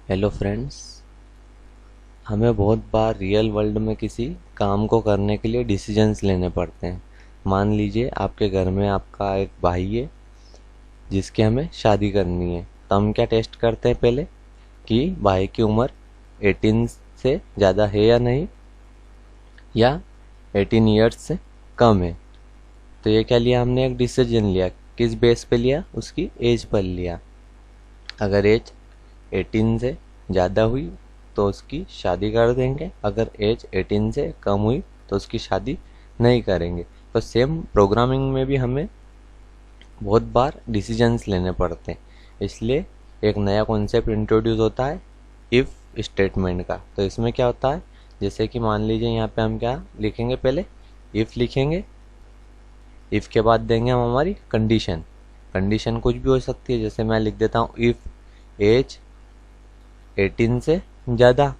Hello friends. हमें बहुत बार real world में किसी काम को करने के लिए डिसीजंस लेने पड़ते हैं। मान लीजिए आपके घर में आपका एक भाई है जिसकी हमें शादी करनी है, तो हम क्या टेस्ट करते हैं पहले कि भाई की उम्र 18 से ज़्यादा है या नहीं, या 18 ईयर्स से कम है। तो ये क्या लिया हमने, एक डिसीजन लिया। किस बेस पे लिया? उसकी एज पर लिया। अगर एज 18 से ज़्यादा हुई तो उसकी शादी कर देंगे, अगर एज 18 से कम हुई तो उसकी शादी नहीं करेंगे। तो सेम प्रोग्रामिंग में भी हमें बहुत बार डिसीजंस लेने पड़ते हैं, इसलिए एक नया कॉन्सेप्ट इंट्रोड्यूस होता है इफ़ स्टेटमेंट का। तो इसमें क्या होता है, जैसे कि मान लीजिए यहाँ पे हम क्या लिखेंगे, पहले इफ़ लिखेंगे। इफ़ के बाद देंगे हम हमारी कंडीशन। कंडीशन कुछ भी हो सकती है, जैसे मैं लिख देता हूँ इफ़ एज 18 से ज़्यादा,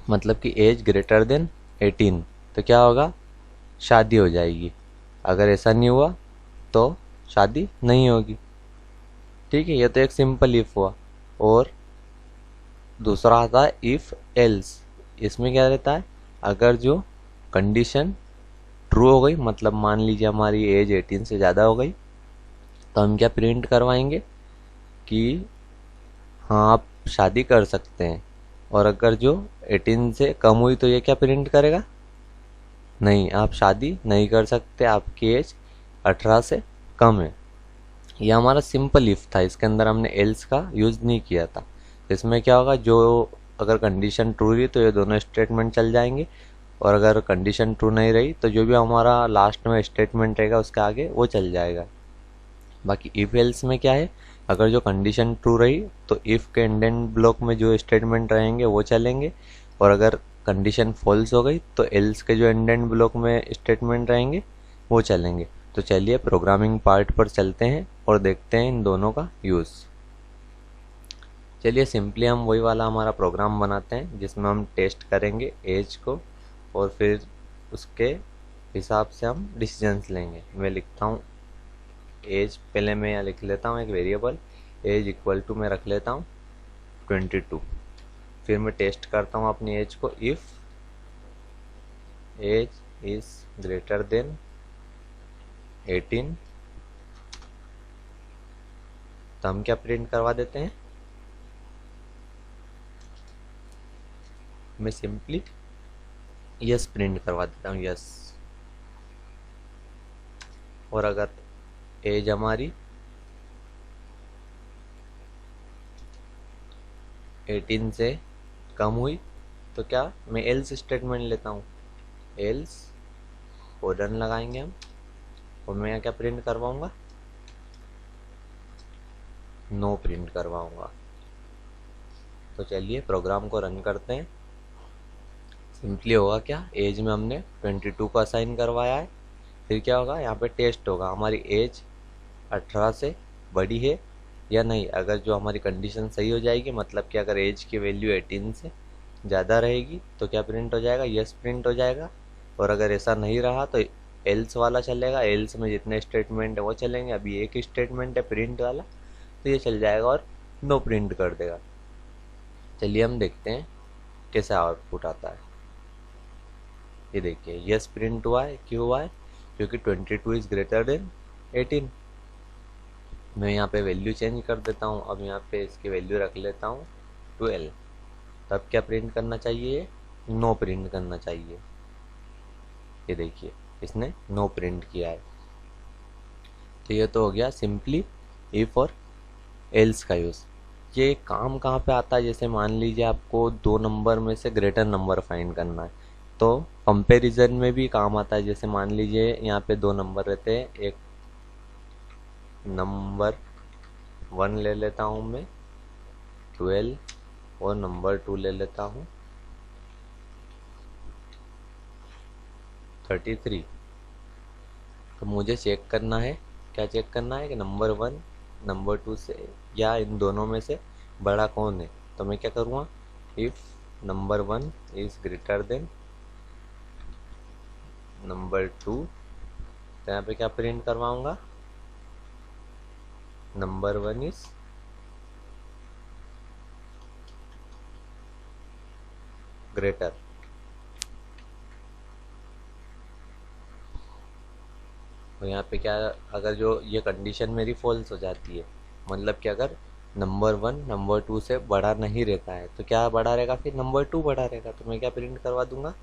मतलब कि एज ग्रेटर देन 18, तो क्या होगा, शादी हो जाएगी। अगर ऐसा नहीं हुआ तो शादी नहीं होगी। ठीक है, ये तो एक सिंपल इफ हुआ। और दूसरा आता है इफ एल्स। इसमें क्या रहता है, अगर जो कंडीशन ट्रू हो गई, मतलब मान लीजिए हमारी एज 18 से ज़्यादा हो गई, तो हम क्या प्रिंट करवाएंगे कि हाँ आप शादी कर सकते हैं। और अगर जो 18 से कम हुई तो ये क्या प्रिंट करेगा, नहीं आप शादी नहीं कर सकते, आपकी एज 18 से कम है। यह हमारा सिंपल इफ था, इसके अंदर हमने एल्स का यूज़ नहीं किया था। इसमें क्या होगा, जो अगर कंडीशन ट्रू रही तो ये दोनों स्टेटमेंट चल जाएंगे, और अगर कंडीशन ट्रू नहीं रही तो जो भी हमारा लास्ट में स्टेटमेंट रहेगा उसके आगे वो चल जाएगा। बाकी इफ एल्स में क्या है, अगर जो कंडीशन ट्रू रही तो इफ के इंडेंट ब्लॉक में जो स्टेटमेंट रहेंगे वो चलेंगे, और अगर कंडीशन फॉल्स हो गई तो एल्स के जो इंडेंट ब्लॉक में स्टेटमेंट रहेंगे वो चलेंगे। तो चलिए प्रोग्रामिंग पार्ट पर चलते हैं और देखते हैं इन दोनों का यूज़। चलिए सिंपली हम वही वाला हमारा प्रोग्राम बनाते हैं जिसमें हम टेस्ट करेंगे एज को, और फिर उसके हिसाब से हम डिसीजंस लेंगे। मैं लिखता हूँ एज, पहले मैं यहाँ लिख लेता हूँ एक वेरिएबल एज इक्वल टू, मैं रख लेता हूँ 22। फिर मैं टेस्ट करता हूँ अपनी एज को, if age is greater than 18, तो हम क्या प्रिंट करवा देते हैं, मैं सिंपली यस प्रिंट करवा देता हूँ, यस। और अगर एज हमारी 18 से कम हुई तो क्या, मैं एल्स स्टेटमेंट लेता हूँ, एल्स कोलन लगाएंगे हम, और मैं यहाँ क्या प्रिंट करवाऊँगा, नो प्रिंट करवाऊँगा। तो चलिए प्रोग्राम को रन करते हैं। सिंपली होगा क्या, एज में हमने 22 को असाइन करवाया है। फिर क्या होगा, यहाँ पे टेस्ट होगा हमारी एज 18 से बड़ी है या नहीं। अगर जो हमारी कंडीशन सही हो जाएगी, मतलब कि अगर एज की वैल्यू 18 से ज़्यादा रहेगी तो क्या प्रिंट हो जाएगा, यस प्रिंट हो जाएगा। और अगर ऐसा नहीं रहा तो एल्स वाला चलेगा, एल्स में जितने स्टेटमेंट है वो चलेंगे। अभी एक स्टेटमेंट है प्रिंट वाला, तो ये चल जाएगा और नो प्रिंट कर देगा। चलिए हम देखते हैं कैसा आउटपुट आता है। ये देखिए यस प्रिंट हुआ है, क्यों हुआ है, क्योंकि 22 इज ग्रेटर देन 18। मैं यहाँ पे वैल्यू चेंज कर देता हूँ, अब यहाँ पे इसकी वैल्यू रख लेता हूँ 12। तब क्या प्रिंट करना चाहिए, नो प्रिंट करना चाहिए। ये देखिए इसने नो प्रिंट किया है। तो ये तो हो गया सिंपली इफ और एल्स का यूज़। ये काम कहाँ पे आता है, जैसे मान लीजिए आपको दो नंबर में से ग्रेटर नंबर फाइंड करना है, तो कंपैरिजन में भी काम आता है। जैसे मान लीजिए यहाँ पे दो नंबर रहते हैं, एक नंबर 1 ले लेता हूँ मैं 12, और नंबर 2 ले लेता हूँ 33। तो मुझे चेक करना है, क्या चेक करना है कि नंबर 1 नंबर 2 से या इन दोनों में से बड़ा कौन है। तो मैं क्या करूँगा, if number 1 is greater than number 2, तो यहाँ पे क्या प्रिंट करवाऊँगा, नंबर 1 इज़ ग्रेटर। तो यहाँ पे क्या, अगर जो ये कंडीशन मेरी फॉल्स हो जाती है, मतलब कि अगर नंबर 1 नंबर 2 से बड़ा नहीं रहता है तो क्या बड़ा रहेगा, फिर नंबर 2 बड़ा रहेगा। तो मैं क्या प्रिंट करवा दूंगा,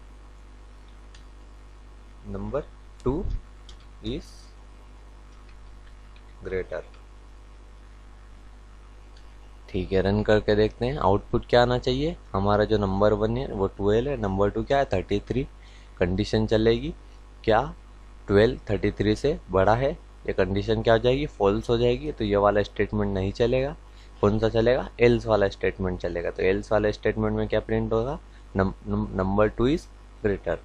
नंबर 2 इज ग्रेटर। ठीक है, रन करके देखते हैं आउटपुट क्या आना चाहिए। हमारा जो नंबर 1 है वो 12 है, नंबर 2 क्या है 33। कंडीशन चलेगी क्या, 12 33 से बड़ा है, ये कंडीशन क्या हो जाएगी, फॉल्स हो जाएगी। तो ये वाला स्टेटमेंट नहीं चलेगा, कौन सा चलेगा, एल्स वाला स्टेटमेंट चलेगा। तो एल्स वाला स्टेटमेंट में क्या प्रिंट होगा, नंबर 2 इज ग्रेटर।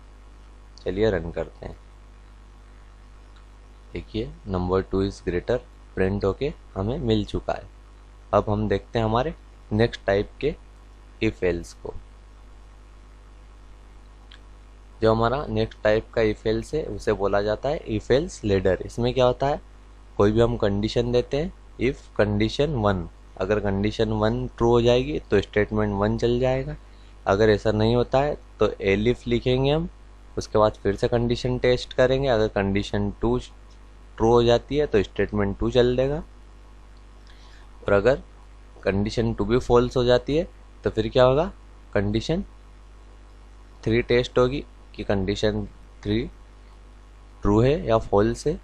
चलिए रन करते हैं, देखिए नंबर 2 इज ग्रेटर प्रिंट होके हमें मिल चुका है। अब हम देखते हैं हमारे नेक्स्ट टाइप के इफ एल्स को। जो हमारा नेक्स्ट टाइप का इफ एल्स है उसे बोला जाता है इफ एल्स लेडर। इसमें क्या होता है, कोई भी हम कंडीशन देते हैं, इफ कंडीशन 1, अगर कंडीशन 1 ट्रू हो जाएगी तो स्टेटमेंट 1 चल जाएगा। अगर ऐसा नहीं होता है तो एलिफ लिखेंगे हम, उसके बाद फिर से कंडीशन टेस्ट करेंगे। अगर कंडीशन 2 ट्रू हो जाती है तो स्टेटमेंट 2 चल देगा, और अगर कंडीशन 2 भी फॉल्स हो जाती है तो फिर क्या होगा, कंडीशन 3 टेस्ट होगी कि कंडीशन 3 ट्रू है या फॉल्स है।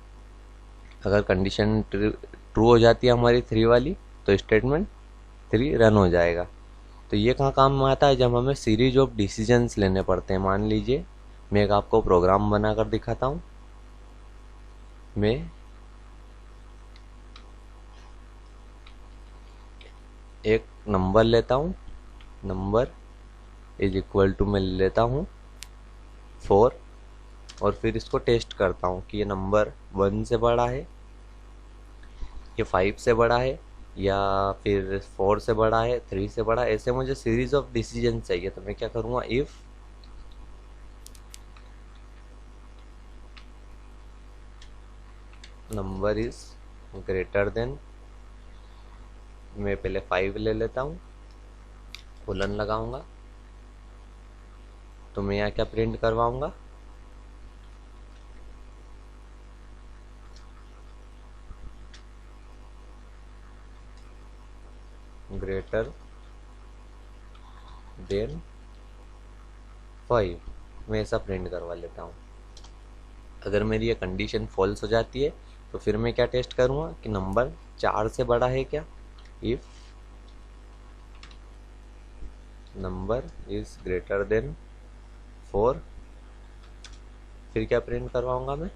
अगर कंडीशन ट्रू हो जाती है हमारी 3 वाली तो स्टेटमेंट 3 रन हो जाएगा। तो ये कहाँ काम में आता है, जब हमें सीरीज ऑफ डिसीजंस लेने पड़ते हैं। मान लीजिए मैं एक आपको प्रोग्राम बनाकर दिखाता हूँ। मैं एक नंबर लेता हूँ, नंबर इज इक्वल टू मैं लेता हूँ 4, और फिर इसको टेस्ट करता हूँ कि ये नंबर 1 से बड़ा है, ये 5 से बड़ा है, या फिर 4 से बड़ा है, 3 से बड़ा है। ऐसे मुझे सीरीज ऑफ डिसीजन चाहिए। तो मैं क्या करूँगा, if number is greater then, मैं पहले 5 ले लेता हूँ, कोलन लगाऊंगा, तो मैं यहाँ क्या प्रिंट करवाऊंगा, ग्रेटर देन 5। मैं ऐसा प्रिंट करवा लेता हूँ। अगर मेरी ये कंडीशन फॉल्स हो जाती है तो फिर मैं क्या टेस्ट करूँगा कि नंबर 4 से बड़ा है क्या, if number is greater then 4। फिर क्या प्रिंट करवाऊंगा, मैं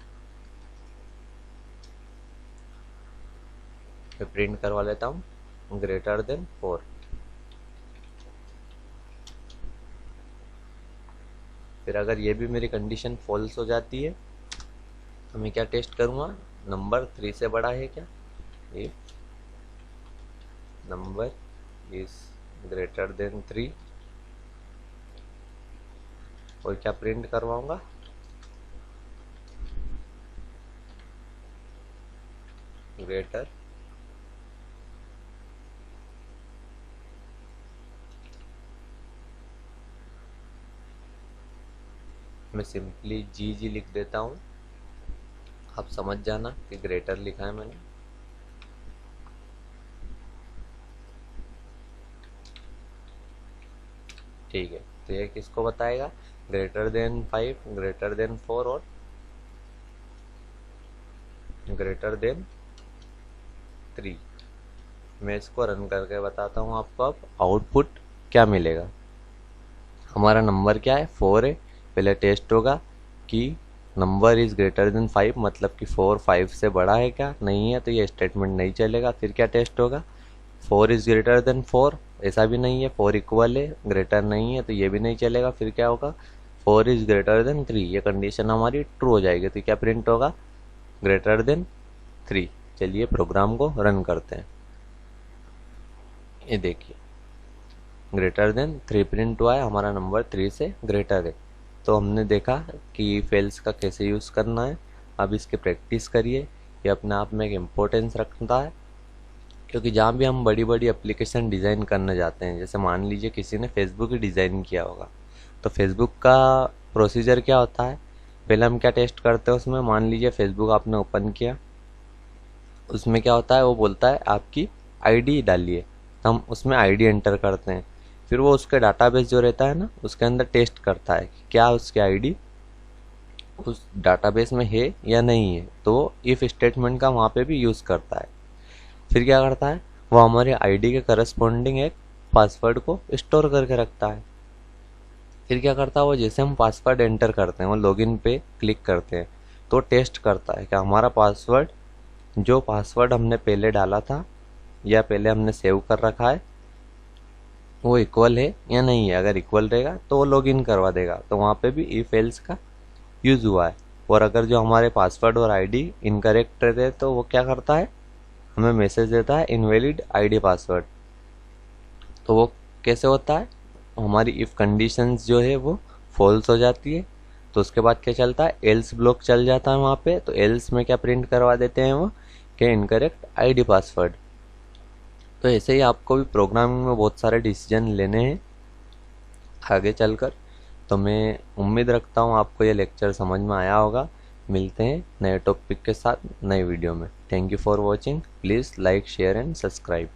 प्रिंट करवा लेता हूँ ग्रेटर देन 4। फिर अगर ये भी मेरी कंडीशन फॉल्स हो जाती है तो मैं क्या टेस्ट करूँगा, नंबर 3 से बड़ा है क्या, if number is greater then 3, और क्या प्रिंट करवाऊंगा, ग्रेटर मैं सिंपली जी लिख देता हूँ, आप समझ जाना कि ग्रेटर लिखा है मैंने। ठीक है, तो ये किसको बताएगा, ग्रेटर देन 5, ग्रेटर देन 4 और ग्रेटर देन 3। मैं इसको रन करके बताता हूँ आपको अब आउटपुट क्या मिलेगा। हमारा नंबर क्या है, 4 है। पहले टेस्ट होगा कि नंबर इज ग्रेटर देन 5, मतलब कि 4 5 से बड़ा है क्या, नहीं है तो ये स्टेटमेंट नहीं चलेगा। फिर क्या टेस्ट होगा, 4 इज ग्रेटर देन 4, ऐसा भी नहीं है, 4 इक्वल है, ग्रेटर नहीं है तो ये भी नहीं चलेगा। फिर क्या होगा, 4 इज ग्रेटर देन 3, ये कंडीशन हमारी ट्रू हो जाएगी। तो क्या प्रिंट होगा, ग्रेटर देन 3। चलिए प्रोग्राम को रन करते हैं। ये देखिए ग्रेटर देन 3 प्रिंट हुआ है, हमारा नंबर 3 से ग्रेटर है। तो हमने देखा कि फेल्स का कैसे यूज़ करना है। अब इसकी प्रैक्टिस करिए, ये अपने आप में एक इम्पोर्टेंस रखता है, क्योंकि जहाँ भी हम बड़ी बड़ी एप्लीकेशन डिज़ाइन करने जाते हैं, जैसे मान लीजिए किसी ने फेसबुक ही डिज़ाइन किया होगा, तो फेसबुक का प्रोसीजर क्या होता है, पहले हम क्या टेस्ट करते हैं उसमें, मान लीजिए फेसबुक आपने ओपन किया, उसमें क्या होता है, वो बोलता है आपकी आईडी डालिए, तो हम उसमें आईडी एंटर करते हैं। फिर वो उसके डाटाबेस जो रहता है ना, उसके अंदर टेस्ट करता है कि क्या उसकी आईडी उस डाटाबेस में है या नहीं है, तो वो इफ स्टेटमेंट का वहाँ पे भी यूज़ करता है। फिर क्या करता है, वो हमारे आईडी के करस्पॉन्डिंग एक पासवर्ड को स्टोर करके रखता है। फिर क्या करता है, वो जैसे हम पासवर्ड एंटर करते हैं, वो लॉगिन पे क्लिक करते हैं, तो टेस्ट करता है कि हमारा पासवर्ड, जो पासवर्ड हमने पहले डाला था या पहले हमने सेव कर रखा है, वो इक्वल है या नहीं है। अगर इक्वल रहेगा तो वो लॉगिन करवा देगा, तो वहाँ पे भी इफ एल्स का यूज़ हुआ है। और अगर जो हमारे पासवर्ड और आईडी इनकरेक्ट रहते तो वो क्या करता है, हमें मैसेज देता है इनवैलिड आईडी पासवर्ड। तो वो कैसे होता है, हमारी इफ़ कंडीशंस जो है वो फॉल्स हो जाती है, तो उसके बाद क्या चलता है, एल्स ब्लॉक चल जाता है वहाँ पे। तो एल्स में क्या प्रिंट करवा देते हैं वो, कि इनकरेक्ट आईडी पासवर्ड। तो ऐसे ही आपको भी प्रोग्रामिंग में बहुत सारे डिसीजन लेने हैं आगे चलकर। तो मैं उम्मीद रखता हूँ आपको ये लेक्चर समझ में आया होगा। मिलते हैं नए टॉपिक के साथ नए वीडियो में। Thank you for watching. Please like share and subscribe.